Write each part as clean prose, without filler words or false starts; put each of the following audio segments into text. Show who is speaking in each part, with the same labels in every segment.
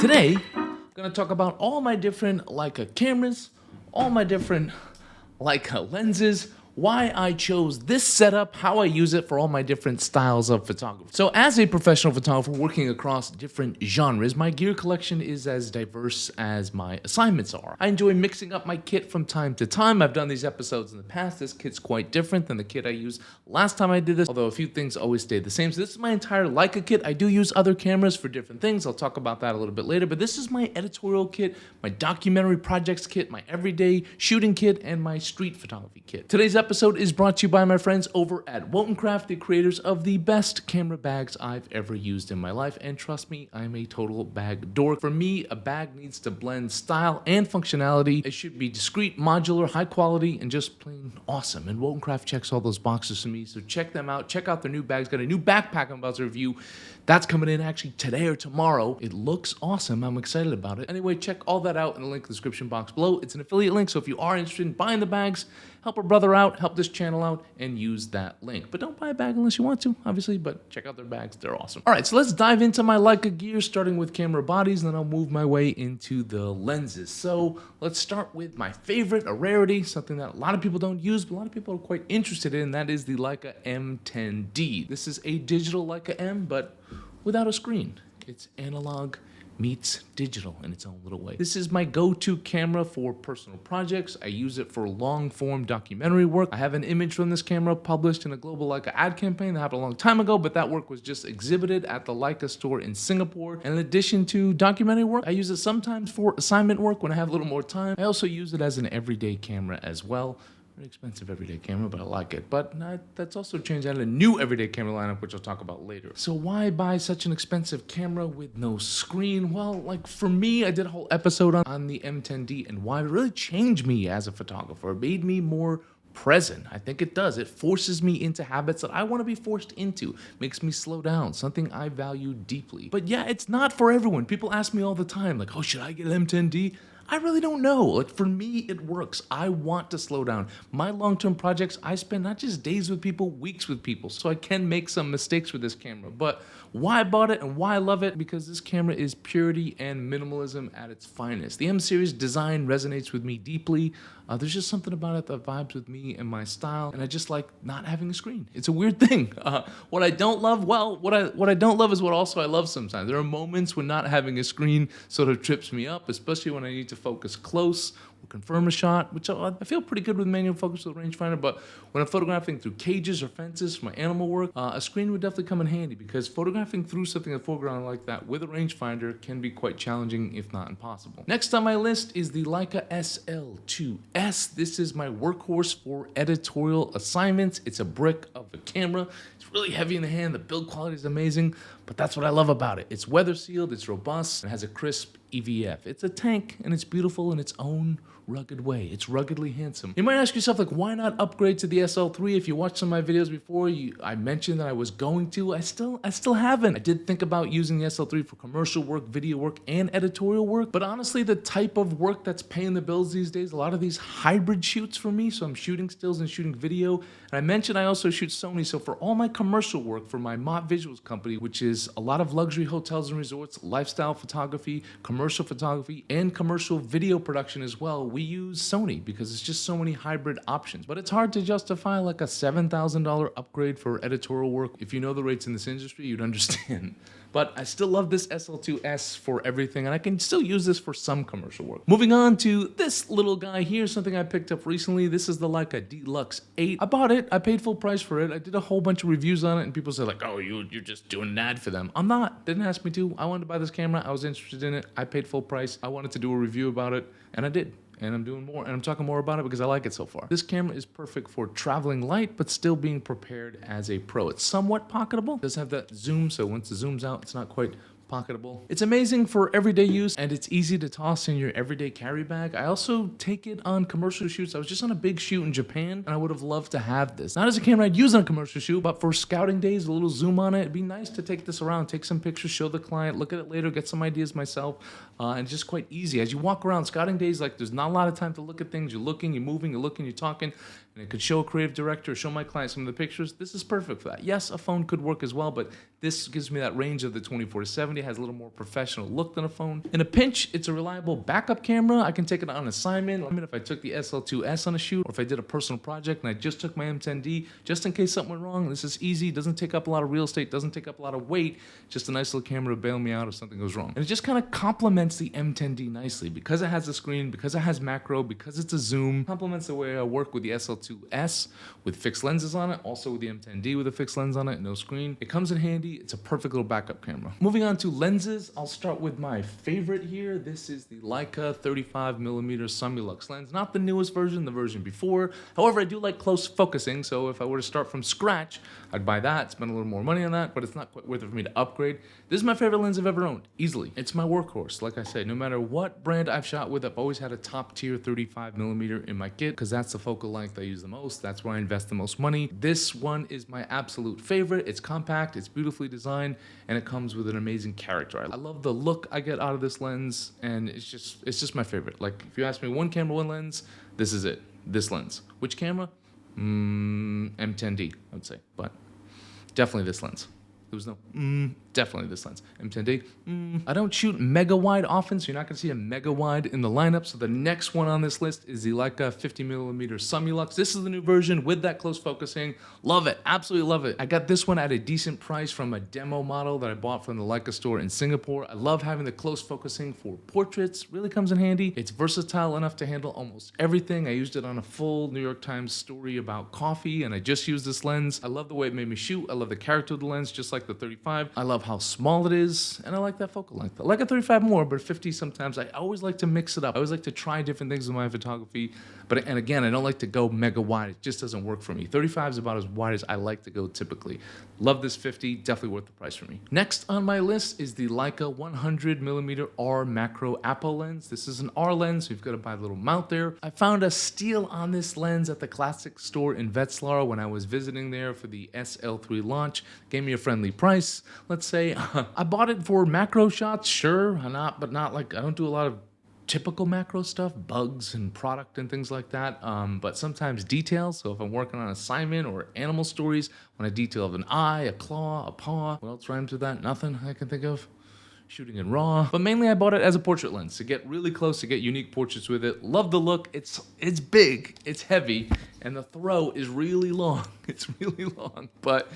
Speaker 1: Today, I'm gonna talk about all my different Leica cameras, all my different Leica lenses, why I chose this setup, how I use it for all my different styles of photography. So as a professional photographer working across different genres, my gear collection is as diverse as my assignments are. I enjoy mixing up my kit from time to time. I've done these episodes in the past. This kit's quite different than the kit I used last time I did this, although a few things always stay the same. So this is my entire Leica kit. I do use other cameras for different things. I'll talk about that a little bit later, but this is my editorial kit, my documentary projects kit, my everyday shooting kit, and my street photography kit. Today's episode is brought to you by my friends over at Wotancraft, the creators of the best camera bags I've ever used in my life. And trust me, I'm a total bag dork. For me, a bag needs to blend style and functionality. It should be discreet, modular, high quality, and just plain awesome. And Wotancraft checks all those boxes for me, so check them out. Check out their new bags. Got a new backpack I'm about to review. That's coming in actually today or tomorrow. It looks awesome. I'm excited about it. Anyway, check all that out in the link in the description box below. It's an affiliate link, so if you are interested in buying the bags, help a brother out, help this channel out, and use that link. But don't buy a bag unless you want to, obviously, but check out their bags. They're awesome. All right, so let's dive into my Leica gear, starting with camera bodies, and then I'll move my way into the lenses. So let's start with my favorite, a rarity, something that a lot of people don't use, but a lot of people are quite interested in, and that is the Leica M10D. This is a digital Leica M, but without a screen. It's analog meets digital in its own little way. This is my go-to camera for personal projects. I use it for long-form documentary work. I have an image from this camera published in a global Leica ad campaign that happened a long time ago, but that work was just exhibited at the Leica store in Singapore. And in addition to documentary work, I use it sometimes for assignment work when I have a little more time. I also use it as an everyday camera as well. Very expensive everyday camera, but I like it. But that's also changed out a new everyday camera lineup, which I'll talk about later. So why buy such an expensive camera with no screen? Well, like for me, I did a whole episode on the M10D and why it really changed me as a photographer. It made me more present. I think it does. It forces me into habits that I want to be forced into. Makes me slow down, something I value deeply. But yeah, it's not for everyone. People ask me all the time, like, oh, should I get an M10D? I really don't know. Like for me, it works. I want to slow down. My long-term projects, I spend not just days with people, weeks with people. So I can make some mistakes with this camera. But why I bought it and why I love it? Because this camera is purity and minimalism at its finest. The M series design resonates with me deeply. There's just something about it that vibes with me and my style, and I just like not having a screen. It's a weird thing. What I don't love, well, what I don't love is what also I love sometimes. There are moments when not having a screen sort of trips me up, especially when I need to focus close or confirm a shot, which I feel pretty good with manual focus with a rangefinder, but when I'm photographing through cages or fences for my animal work, a screen would definitely come in handy because photographing through something in the foreground like that with a rangefinder can be quite challenging, if not impossible. Next on my list is the Leica SL2S. This is my workhorse for editorial assignments. It's a brick of a camera. It's really heavy in the hand. The build quality is amazing, but that's what I love about it. It's weather sealed, it's robust, and has a crisp EVF. It's a tank, and it's beautiful in its own rugged way. It's ruggedly handsome. You might ask yourself, like, why not upgrade to the SL3? If you watched some of my videos before, I mentioned that I was going to. I still haven't. I did think about using the SL3 for commercial work, video work, and editorial work, but honestly, the type of work that's paying the bills these days, a lot of these hybrid shoots for me, so I'm shooting stills and shooting video, and I mentioned I also shoot Sony, so for all my commercial work for my Mott Visuals company, which is a lot of luxury hotels and resorts, lifestyle photography, commercial photography, and commercial video production as well, we use Sony because it's just so many hybrid options. But it's hard to justify like a $7,000 upgrade for editorial work. If you know the rates in this industry, you'd understand. But I still love this SL2S for everything, and I can still use this for some commercial work. Moving on to this little guy here, something I picked up recently. This is the Leica Deluxe 8. I bought it. I paid full price for it. I did a whole bunch of reviews on it, and people said like, oh, you're just doing an ad for them. I'm not. Didn't ask me to. I wanted to buy this camera. I was interested in it. I paid full price. I wanted to do a review about it, and I did. And I'm doing more, and I'm talking more about it because I like it so far. This camera is perfect for traveling light, but still being prepared as a pro. It's somewhat pocketable. It does have that zoom, so once it zooms out, it's not quite pocketable. It's amazing for everyday use, and it's easy to toss in your everyday carry bag. I also take it on commercial shoots. I was just on a big shoot in Japan, and I would have loved to have this. Not as a camera I'd use on a commercial shoot, but for scouting days, a little zoom on it. It'd be nice to take this around, take some pictures, show the client, look at it later, get some ideas myself, and it's just quite easy. As you walk around scouting days, like there's not a lot of time to look at things. You're looking, you're moving, you're looking, you're talking, and it could show a creative director, show my client some of the pictures, this is perfect for that. Yes, a phone could work as well, but this gives me that range of the 24-70, has a little more professional look than a phone. In a pinch, it's a reliable backup camera. I can take it on assignment. I mean, if I took the SL2S on a shoot, or if I did a personal project and I just took my M10D, just in case something went wrong, this is easy, doesn't take up a lot of real estate, doesn't take up a lot of weight, just a nice little camera to bail me out if something goes wrong. And it just kind of complements the M10D nicely because it has a screen, because it has macro, because it's a zoom, complements the way I work with the SL2S with fixed lenses on it, also with the M10D with a fixed lens on it, no screen. It comes in handy. It's a perfect little backup camera. Moving on to lenses, I'll start with my favorite here. This is the Leica 35mm Summilux lens, not the newest version, the version before. However, I do like close focusing, so if I were to start from scratch, I'd buy that, spend a little more money on that, but it's not quite worth it for me to upgrade. This is my favorite lens I've ever owned, easily. It's my workhorse. Like I said, no matter what brand I've shot with, I've always had a top tier 35mm in my kit because that's the focal length I use the most. That's where I invest the most money. This one is my absolute favorite. It's compact, it's beautifully designed, and it comes with an amazing character. I love the look I get out of this lens, and it's just my favorite. Like, if you ask me one camera, one lens, this is it. This lens. Which camera? M10D, I would say, but definitely this lens. There was no, definitely this lens. M10D, I don't shoot mega wide often, so you're not gonna see a mega wide in the lineup. So the next one on this list is the Leica 50mm Summilux. This is the new version with that close focusing. Love it, absolutely love it. I got this one at a decent price from a demo model that I bought from the Leica store in Singapore. I love having the close focusing for portraits, really comes in handy. It's versatile enough to handle almost everything. I used it on a full New York Times story about coffee, and I just used this lens. I love the way it made me shoot. I love the character of the lens, just like the 35. I love how small it is, and I like that focal length. I like a 35 more, but 50 sometimes. I always like to mix it up. I always like to try different things with my photography, and again, I don't like to go mega wide. It just doesn't work for me. 35 is about as wide as I like to go typically. Love this 50, definitely worth the price for me. Next on my list is the Leica 100mm R macro Apo lens. This is an R lens, so you've got to buy the little mount there. I found a steal on this lens at the classic store in Wetzlar when I was visiting there for the SL3 launch. Gave me a friendly price, let's say. I bought it for macro shots, sure, but not like, I don't do a lot of typical macro stuff, bugs and product and things like that, but sometimes details. So if I'm working on assignment or animal stories, when I detail of an eye, a claw, a paw, what else rhymes with that? Nothing I can think of. Shooting in RAW, but mainly I bought it as a portrait lens to get really close, to get unique portraits with it. Love the look. It's big, it's heavy, and the throw is really long. It's really long, but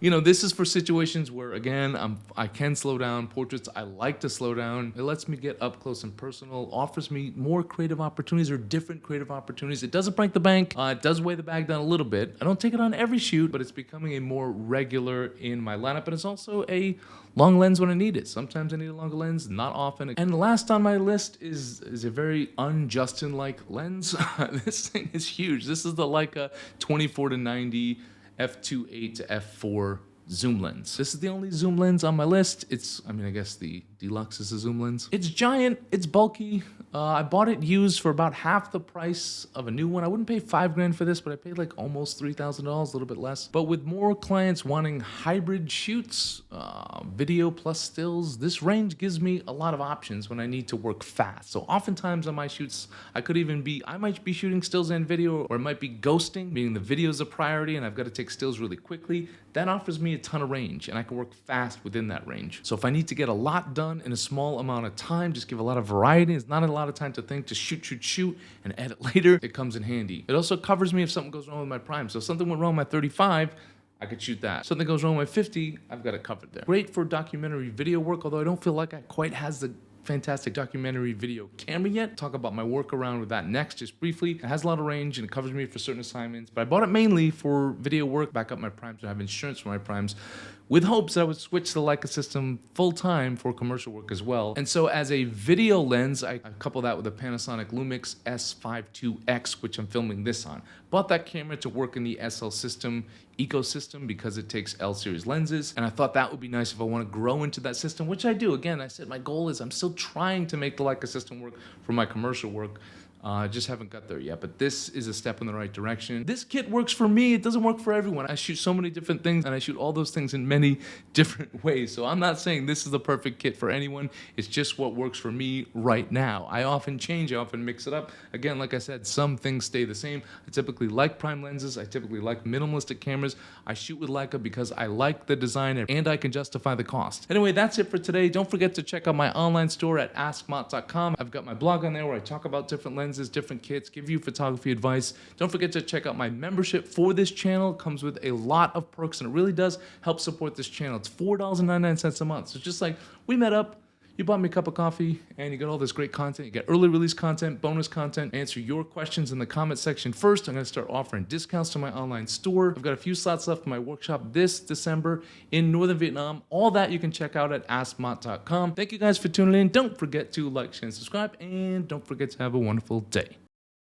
Speaker 1: you know, this is for situations where, again, I can slow down. Portraits, I like to slow down. It lets me get up close and personal, offers me more creative opportunities or different creative opportunities. It doesn't break the bank. It does weigh the bag down a little bit. I don't take it on every shoot, but it's becoming a more regular in my lineup. And it's also a long lens when I need it. Sometimes I need a longer lens, not often. And last on my list is a very un-Justin-like lens. This thing is huge. This is the Leica 24-90 f2.8 to f4 zoom lens. This is the only zoom lens on my list. I guess the Deluxe is a zoom lens. It's giant, it's bulky. I bought it used for about half the price of a new one. I wouldn't pay $5,000 for this, but I paid like almost $3,000, a little bit less. But with more clients wanting hybrid shoots, video plus stills, this range gives me a lot of options when I need to work fast. So oftentimes on my shoots, I might be shooting stills and video, or it might be ghosting, meaning the video is a priority and I've got to take stills really quickly. That offers me a ton of range, and I can work fast within that range. So if I need to get a lot done in a small amount of time, just give a lot of variety, it's not a lot of time to think, just shoot, and edit later, it comes in handy. It also covers me if something goes wrong with my prime. So if something went wrong with my 35, I could shoot that. Something goes wrong with my 50, I've got it covered there. Great for documentary video work, although I don't feel like it quite has the fantastic documentary video camera yet. Talk about my workaround with that next, just briefly. It has a lot of range and it covers me for certain assignments, but I bought it mainly for video work, back up my primes, and have insurance for my primes, with hopes that I would switch to the Leica system full-time for commercial work as well. And so as a video lens, I couple that with a Panasonic Lumix S52X, which I'm filming this on. Bought that camera to work in the SL system ecosystem because it takes L series lenses, and I thought that would be nice if I want to grow into that system, which I do. Again, I said my goal is I'm still trying to make the Leica system work for my commercial work. I just haven't got there yet, but this is a step in the right direction. This kit works for me. It doesn't work for everyone. I shoot so many different things, and I shoot all those things in many different ways. So I'm not saying this is the perfect kit for anyone. It's just what works for me right now. I often change, I often mix it up. Again, like I said, some things stay the same. I typically like prime lenses. I typically like minimalistic cameras. I shoot with Leica because I like the design and I can justify the cost. Anyway, that's it for today. Don't forget to check out my online store at askmott.com. I've got my blog on there where I talk about different lenses, different kits, give you photography advice. Don't forget to check out my membership for this channel. It comes with a lot of perks and it really does help support this channel. It's $4.99 a month. So it's just like we met up, you bought me a cup of coffee, and you get all this great content. You get early release content, bonus content, answer your questions in the comment section first. I'm going to start offering discounts to my online store. I've got a few slots left in my workshop this December in Northern Vietnam. All that you can check out at askmott.com. Thank you guys for tuning in. Don't forget to like, share, and subscribe, and don't forget to have a wonderful day.